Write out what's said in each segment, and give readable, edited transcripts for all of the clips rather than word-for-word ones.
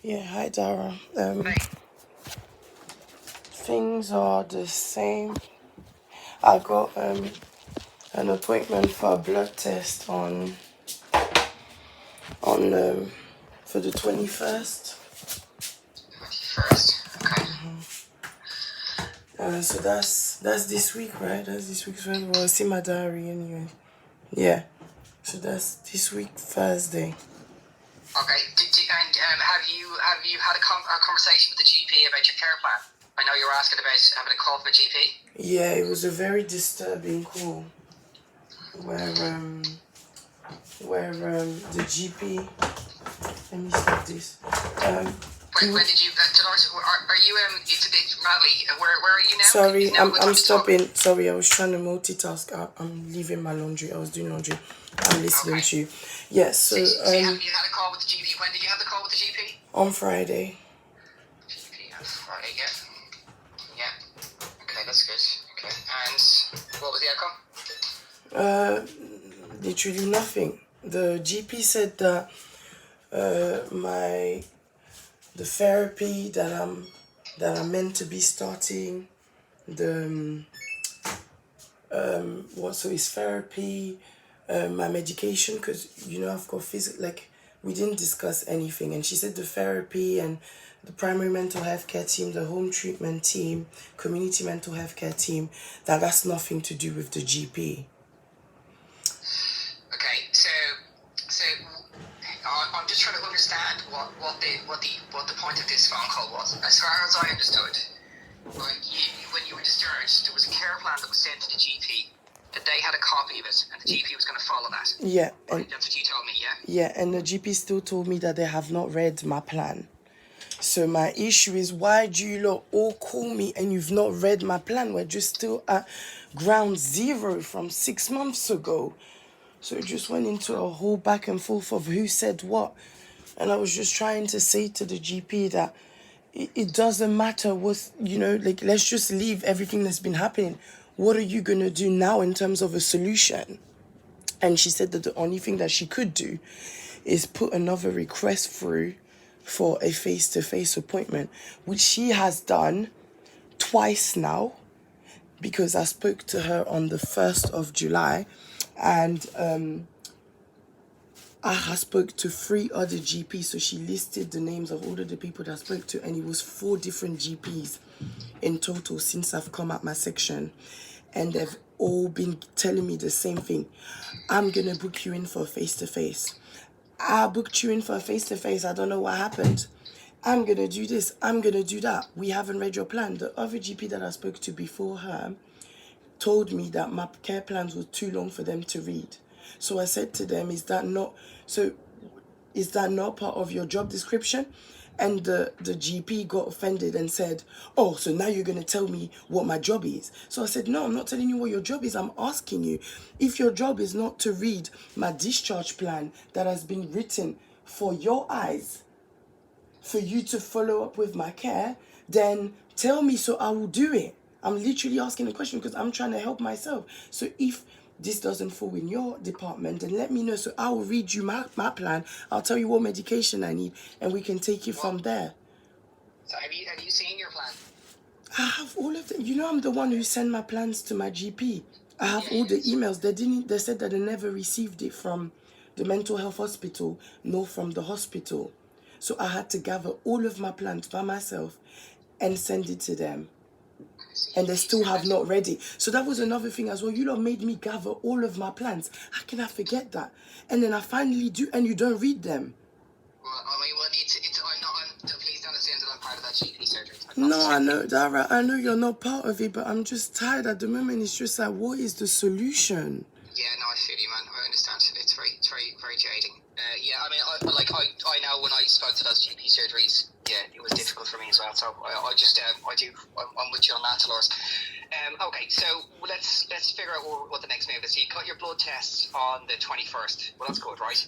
Yeah, hi Dara. Right. Things are the same. I got an appointment for a blood test on for the 21st. 21st. Okay. So that's this week, right? That's this week's Wednesday. Well, see my diary anyway. Yeah. So that's this week Thursday. Okay. And have you had a conversation with the GP about your care plan? I know you were asking about having a call with the GP. Yeah, it was a very disturbing call where the GP. Let me stop this. When did you? Dolores, are you? It's a bit madly. Where are you now? Sorry, Is now a good time I'm to talk? stopping. Sorry, I was trying to multitask. I'm leaving my laundry. I was doing laundry. I'm listening Okay. to you. Yes. So So you had a call with the GP. When did you have the call with the GP? on Friday. GP on Friday. Yeah. Yeah. Okay, that's good. Okay. And what was the outcome? Literally nothing. The GP said that the therapy that I'm meant to be starting, the so it's therapy, my medication, because I've got we didn't discuss anything, and she said the therapy and the primary mental health care team, the home treatment team, community mental health care team, that's nothing to do with the GP. Okay, so I'm just trying to understand what the point of this phone call was. As far as I understood, right, when you were discharged, there was a care plan that was sent to the GP. That they had a copy of it, and the GP was going to follow that. Yeah, Right, and that's what you told me, yeah? yeah, and the GP still told me that they have not read my plan. So my issue is, why do you lot all call me and you've not read my plan? We're just still at ground zero from 6 months ago. So it just went into a whole back and forth of who said what. And I was just trying to say to the GP that it doesn't matter what, let's just leave everything that's been happening. What are you going to do now in terms of a solution? And she said that the only thing that she could do is put another request through for a face-to-face appointment, which she has done twice now, because I spoke to her on the 1st of July, and I spoke to 3 other GPs, so she listed the names of all of the people that I spoke to, and it was 4 different GPs in total since I've come at my section, and they've all been telling me the same thing. I'm gonna book you in for a face-to-face. I booked you in for a face-to-face. I don't know what happened. I'm gonna do this. I'm gonna do that. We haven't read your plan. The other GP that I spoke to before her told me that my care plans were too long for them to read. So I said to them, is that not part of your job description? And the GP got offended and said, oh, so now you're going to tell me what my job is. So I said, no, I'm not telling you what your job is. I'm asking you, if your job is not to read my discharge plan that has been written for your eyes, for you to follow up with my care, then tell me so I will do it. I'm literally asking a question because I'm trying to help myself. So if this doesn't fall in your department, then let me know. So I will read you my plan. I'll tell you what medication I need, and we can take it from there. So have you seen your plan? I have all of them. I'm the one who sent my plans to my GP. I have all the emails. They said that they never received it from the mental health hospital, nor from the hospital. So I had to gather all of my plans by myself and send it to them. And they still have not read it. So that was another thing as well. You lot made me gather all of my plans. How can I forget that? And then I finally do, and you don't read them. Well, I mean, please don't assume that I'm part of that GP surgery. No, I know, Dara, I know you're not part of it, but I'm just tired at the moment. It's just like, what is the solution? Yeah, no, I feel you, man. I understand. It's very jading. Yeah, I mean, I know when I spoke to those GP surgeries, yeah, it was difficult for me as well. So I'm with you on that, Dolores. Okay, so let's figure out what the next move is. So you got your blood tests on the 21st. Well, that's good, right?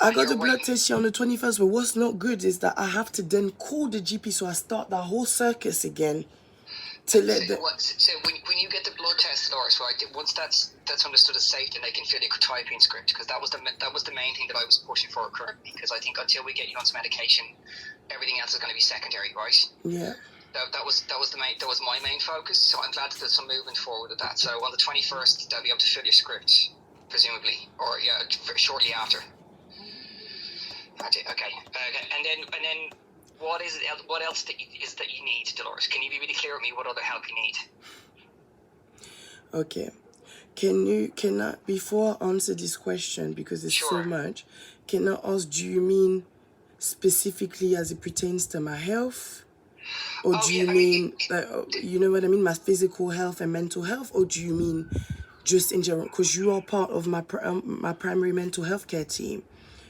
I got the blood test here on the 21st, but what's not good is that I have to then call the GP, so I start that whole circus again. to let the... So when you get the blood test, Dolores, right? Once that's understood as safe, then they can fill your typing script, because that was the main thing that I was pushing for currently. Because I think until we get you onto medication, everything else is going to be secondary, right? Yeah. That was my main focus. So I'm glad that there's some movement forward with that. So on the 21st, they'll be able to fill your script, presumably, or shortly after. Okay. And then what is it? What else that you need, Dolores? Can you be really clear with me what other help you need? Okay. Can I, before I answer this question, because it's so much, can I ask, do you mean specifically as it pertains to my health? Or do you mean, you know what I mean, my physical health and mental health? Or do you mean just in general? Because you are part of my primary mental health care team.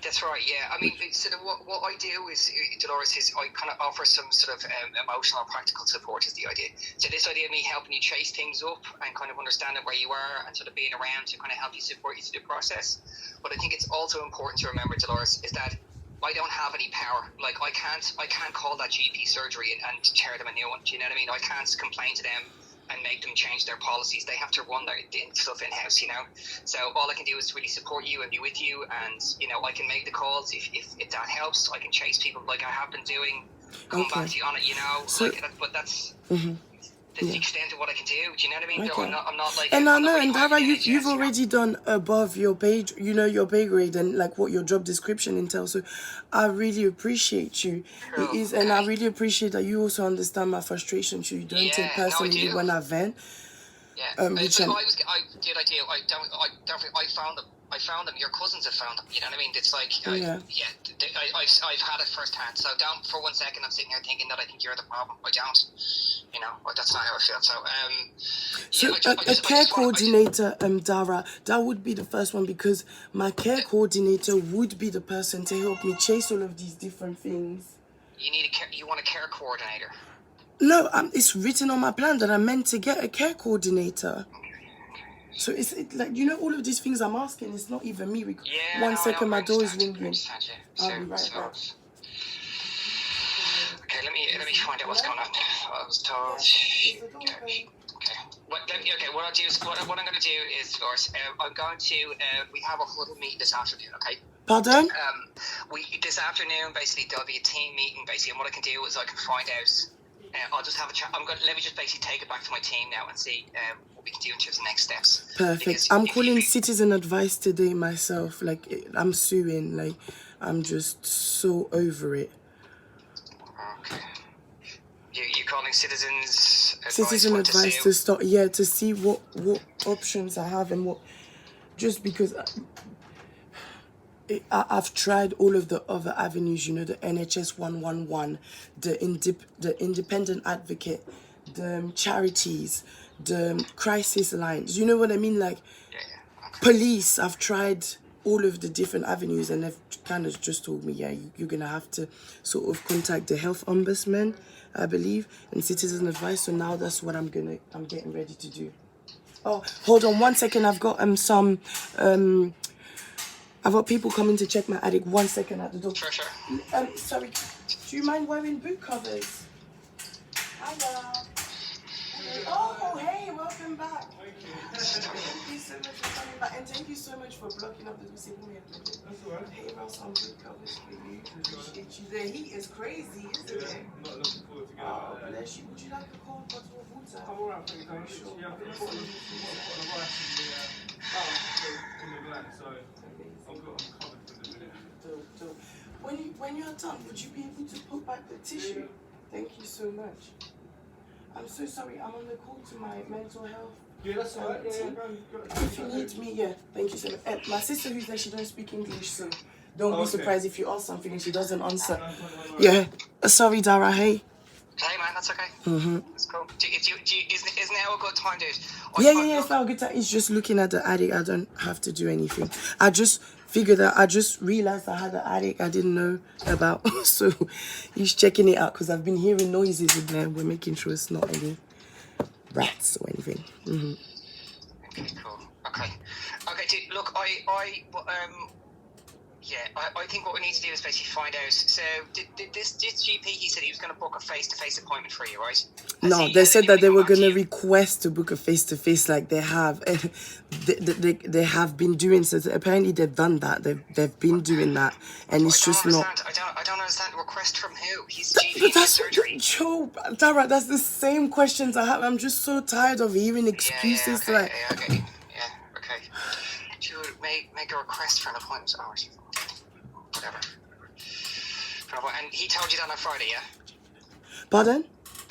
That's right, yeah. I mean, so what I do is, Dolores, is I kind of offer some sort of emotional and practical support is the idea. So this idea of me helping you chase things up and kind of understanding where you are and sort of being around to kind of help you support you through the process. But I think it's also important to remember, Dolores, is that I don't have any power. Like I can't call that GP surgery and tear them a new one. Do you know what I mean? I can't complain to them and make them change their policies. They have to run their stuff in-house, you know. So all I can do is really support you and be with you, and you know, I can make the calls if that helps. I can chase people like I have been doing, come back to you on it, you know. So, but that's the extent of what I can do. Do you know what I mean? Okay. I'm not like. And I know, and Dara, you've already done above your pay, you know, your pay grade and like what your job description entails. So I really appreciate you. Cool. It is, and I really appreciate that you also understand my frustration. So you don't take personally when I vent. Yeah. I found them. Your cousins have found them. You know what I mean? It's like, I've had it firsthand. So don't for 1 second I'm sitting here thinking that I think you're the problem. I don't. You know, that's not how I feel. So, a care coordinator, Dara, that would be the first one, because my care coordinator would be the person to help me chase all of these different things. You want a care coordinator? No, it's written on my plan that I'm meant to get a care coordinator. So it's like, you know, all of these things I'm asking, it's not even me. One second, my door is ringing. I'll be right back. Okay, let me find out what's going on. I was told. Okay. What I'll do is what I'm going to do is, of course, I'm going to. We have a huddle meeting this afternoon. Okay. Pardon? This afternoon, basically, there'll be a team meeting. Basically, and what I can do is I can find out. I'll just have a chat. Let me just basically take it back to my team now and see what we can do in terms of next steps. Perfect. Because I'm calling citizen advice today myself. Like, I'm suing. Like, I'm just so over it. Okay. You're calling citizen advice to start, to see what options I have and what, just because I've tried all of the other avenues, you know, the NHS 111, the independent advocate, the charities, the crisis lines, you know what I mean? Like, police, I've tried all of the different avenues, and they've kind of just told me, you're going to have to sort of contact the health ombudsman, I believe, and citizen advice. So now that's what I'm getting ready to do. Oh, hold on 1 second. I've got I've got people coming to check my attic. 1 second at the door. Sure. Sorry, do you mind wearing boot covers? Hiya. Oh, hey, welcome back. Thank you so much for coming back, and thank you so much for blocking up the door. That's all right. Hey, Ross, some boot covers for you. Appreciate you. The heat is crazy, isn't it? I'm not looking forward to getting out there. Bless you. Would you like a cold bottle of water? I'm alright, thank you. Sure. Yeah, I've got a rice in the glass, so I'm covered for the minute. When you're done, would you be able to put back the tissue? Thank you so much. I'm so sorry, I'm on the call to my mental health. Yeah, that's all right. If you need me, thank you so much. My sister who's there, she don't speak English, so don't be surprised if you ask something and she doesn't answer. Yeah. Sorry, Dara, hey. Hey man, that's okay. That's cool. Is now a good time, dude? Yeah, it's now a good time. It's just looking at the attic. I don't have to do anything. I just figured out, I just realized I had an attic I didn't know about. So he's checking it out because I've been hearing noises in there. We're making sure it's not any rats or anything. Okay, cool. Okay, dude, look, Yeah, I think what we need to do is basically find out. So, did this GP? He said he was going to book a face-to-face appointment for you, right? No, they said that they were going to request to book a face-to-face, like they have. They have been doing so. Apparently, they've done that. They've been doing that, and it's just not. I don't understand. Request from who? He's But GP in that's surgery. Joe, Dara, that's the same questions I have. I'm just so tired of hearing excuses. Yeah, Like, okay. Dude, make a request for an appointment. Oh, whatever. And he told you that on Friday, yeah? pardon?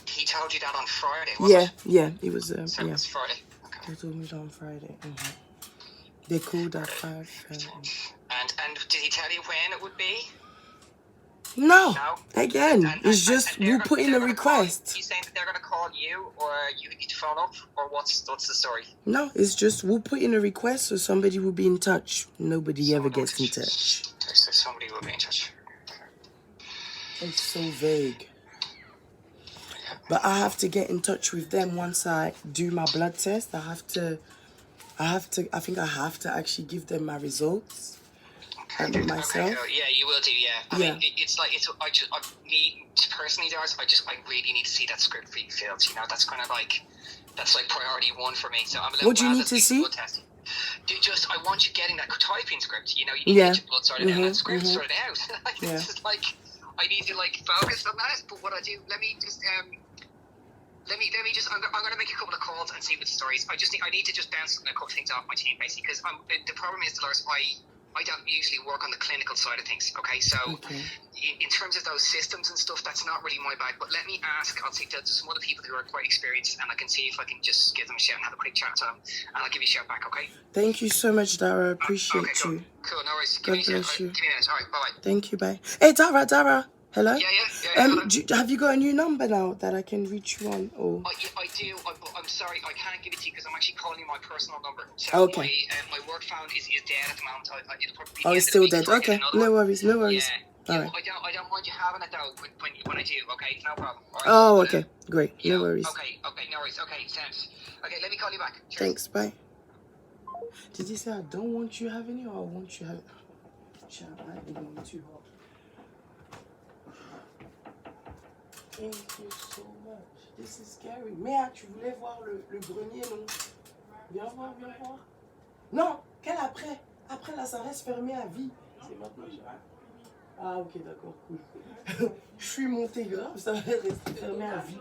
He told you that on Friday, wasn't it? Yeah, it was. So Yeah, it was Friday. Okay. they told me that on Friday. They called at 5. And did he tell you when it would be? No. No? Again, And it's just we'll put in a request. He's saying that they're going to call you, or you need to phone up, or what's the story? No, it's just we'll put in a request so somebody will be in touch. Nobody ever gets in touch. So somebody will be in touch. It's so vague. But I have to get in touch with them once I do my blood test. I think I have to actually give them my results. Myself. Okay, yeah, you will do, yeah. I mean, I need, personally, Dars, I really need to see that script for you filled. You know, that's priority 1 for me. So I'm a little. What do you need to see? I want you getting that typing script. You know, you need to get your blood sorted out and that script sorted out. It's just like, I need to focus on that. But what I do, let me just I'm gonna make a couple of calls and see what the story is. I need to just bounce a couple of things off my team basically, because the problem is, Dolores, I don't usually work on the clinical side of things, okay? So in terms of those systems and stuff, that's not really my bag. But let me ask, I'll take to some other people who are quite experienced, and I can see if I can just give them a shout and have a quick chat to them, and I'll give you a shout back, okay? Thank you so much, Dara. Appreciate you. Cool, no worries. God bless you. Give me a minute. All right, bye-bye. Thank you, bye. Hey, Dara. Hello? Yeah. Have you got a new number now that I can reach you on? Or? I do. I'm sorry, I can't give it to you because I'm actually calling you my personal number. So okay. My work phone is dead at the moment. It'll probably it's still dead. Okay. No worries. Yeah. All right. I don't mind you having it though when I do. Okay, no problem. All right. Oh, okay. Great. Yeah. No worries. Okay, no worries. Okay, thanks. Okay, let me call you back. Cheers. Thanks. Bye. Did you say I don't want you having it, or I want you having? Shut up! I don't want too hot. Thank you so much. This is scary. Merde, tu voulais voir le grenier, non? Viens voir. Non, quel après? Après, là, ça reste fermé à vie. C'est maintenant. Ah, ok, d'accord, cool. Je suis montée grave, ça va rester fermé à vie.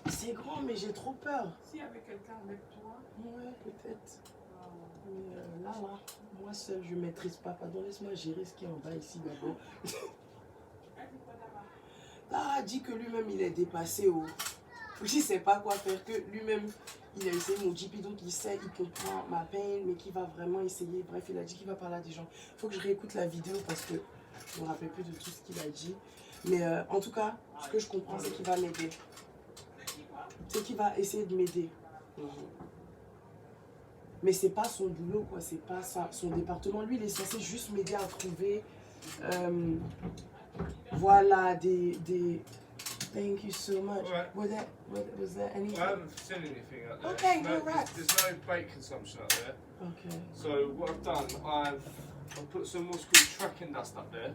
C'est grand, mais j'ai trop peur. Si, avec quelqu'un avec toi. Ouais, peut-être. Mais là, moi seul, je maîtrise pas. Pardon, laisse-moi gérer ce qui est en bas ici d'abord. Ah, dit que lui-même il est dépassé au. Il sait pas quoi faire, que lui-même il a essayé mon GP, donc il sait, il comprend ma peine, mais qu'il va vraiment essayer. Bref, il a dit qu'il va parler à des gens. Il faut que je réécoute la vidéo parce que je me rappelle plus de tout ce qu'il a dit. Mais en tout cas, ce que je comprends, c'est qu'il va m'aider. C'est qu'il va essayer de m'aider. Mais c'est pas son boulot, quoi. C'est pas son département. Lui, il est censé juste m'aider à trouver. Voilà, des... Thank you so much. Right. Was there anything? I haven't seen anything up there. Okay, no rats. There's no bait consumption up there. Okay. So what I've done, I've put some what's called tracking dust up there.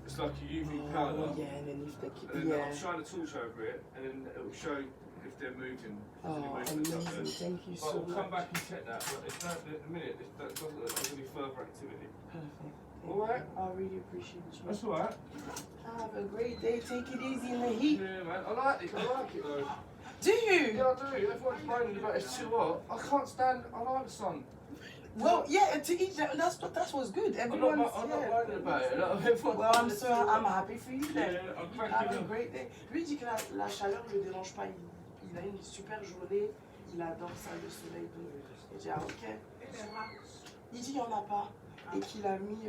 It's like a UV powder. Yeah, and then if they keep... And then I'll shine a torch over it, and then it will show if they're moving. Amazing. Thank you so much. I'll come back and check that, but it's not, at the minute, it doesn't look like any further activity. Perfect. Alright? I really appreciate you. That's alright. Have a great day. Take it easy in the heat. Yeah, man. I like it though. Do you? Yeah, I do. Everyone's moaning about it's too hot. I can't stand. I like the sun. Well, yeah, to each that's what's good. Everyone's I'm not moaning about it. Like, well, I'm happy for you then. Yeah, I'm cracking Have a up. great day. Lui dit que la chaleur ne le dérange pas. Il a une super journée. Il adore ça, le soleil. Il dit, ah, ok. Il dit, il n'y en a pas. Et qu'il a mis...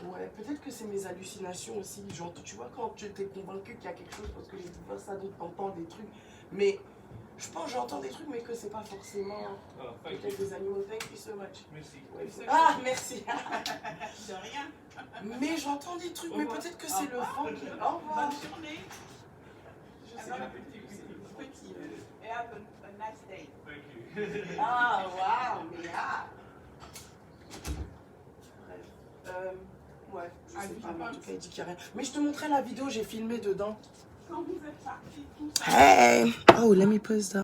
ouais, peut-être que c'est mes hallucinations aussi. Genre, tu vois, quand tu t'es convaincu qu'il y a quelque chose, parce que j'ai découvert ça, donc t'entends des trucs. Mais je pense que j'entends des trucs, mais que c'est pas forcément peut-être des animaux. Thank you so much. Merci. Ouais, ah, merci. De rien. Mais j'entends des trucs, mais peut-être que c'est le vent qui... Au revoir. Bonne journée. Je sais pas. Petit. Et have a nice day. Thank you. Ah, waouh, mais ah. Bref. Ouais. Je sais pas, mais en tout cas, il dit qu'il n'y a rien. Mais je te montrais la vidéo, j'ai filmé dedans. Quand vous êtes partis, tout ça. Hey! Oh, let me pause that.